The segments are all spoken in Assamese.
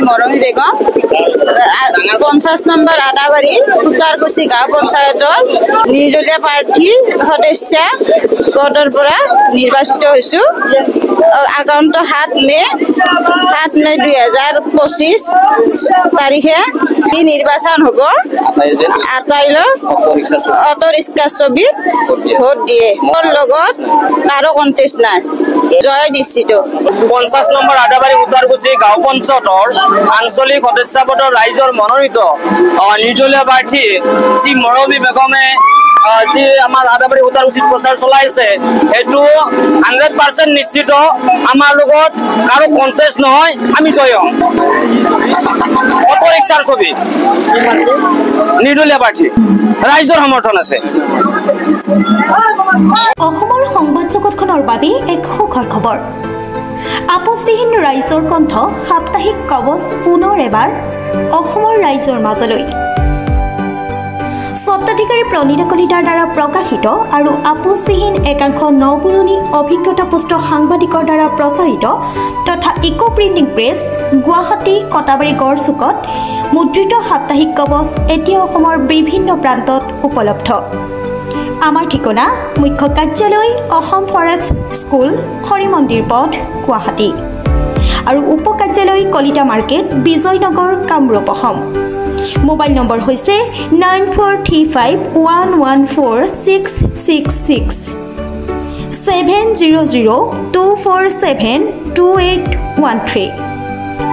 মৰমী বেগম 50 নম্বৰ আদাবাৰী উত্তৰকুছি গাঁও পঞ্চায়তৰ নিৰ্দলীয় প্ৰাৰ্থী সদস্য পদৰ পৰা নিৰ্বাচিত হৈছো আগন্ত 7 মে 2025 তাৰিখে এই নিৰ্বাচন হ'ব আটাইলৈ অটো ৰিক্সা ছবিত ভোট দিয়ে মোৰ লগত কাৰো কণ্টেষ্ট নাই জয় নিশ্চিত 50 নম্বৰ আদাবাৰী উত্তৰকুছি গাঁও পঞ্চায়তৰ আঞ্চলিক সদস্য পদৰ ৰাইজৰ মনোনীত নিৰ্দলীয় প্ৰাৰ্থী যি মৰমী বেগমে যি আমাৰ আদাবাৰী উত্তৰকুছিত প্ৰচাৰ চলাইছে এইটো 100% নিশ্চিত আমাৰ লগত কাৰো কণ্টেষ্ট নহয় আমি জয় হ'ম অটো ৰিক্সাৰ ছবি নিৰ্দলীয় প্ৰাৰ্থী ৰাইজৰ সমৰ্থন আছে অসমৰ সংবাদ জগতখনৰ বাবে এক সুখৰ খবৰ আপোচবিহীন ৰাইজৰ কণ্ঠ সাপ্তাহিক কবচ পুনৰ এবাৰ অসমৰ ৰাইজৰ মাজলৈ স্বত্বাধিকাৰী প্ৰণীতা কলিতাৰ দ্বাৰা প্ৰকাশিত আৰু আপোচবিহীন একাংশ নপুৰণি অভিজ্ঞতাপুষ্ট সাংবাদিকৰ দ্বাৰা প্ৰচাৰিত তথা eco printing press Guwahati Katabari গড়চুকত মুদ্ৰিত সাপ্তাহিক কবচ এতিয়া অসমৰ বিভিন্ন প্ৰান্তত উপলব্ধ আমাৰ ঠিকনা মুখ্য কাৰ্যালয় অসম ফৰেষ্ট স্কুল হৰি মন্দিৰ পথ গুৱাহাটী আৰু উপ কাৰ্যালয় Kalita market Bijaynagar Kamrup Assam mobile number হৈছে 9435114666 70024728813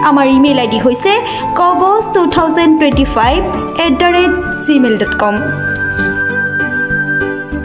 আমাৰ ইমেইল আইডি হৈছে kobos2025@gmail.com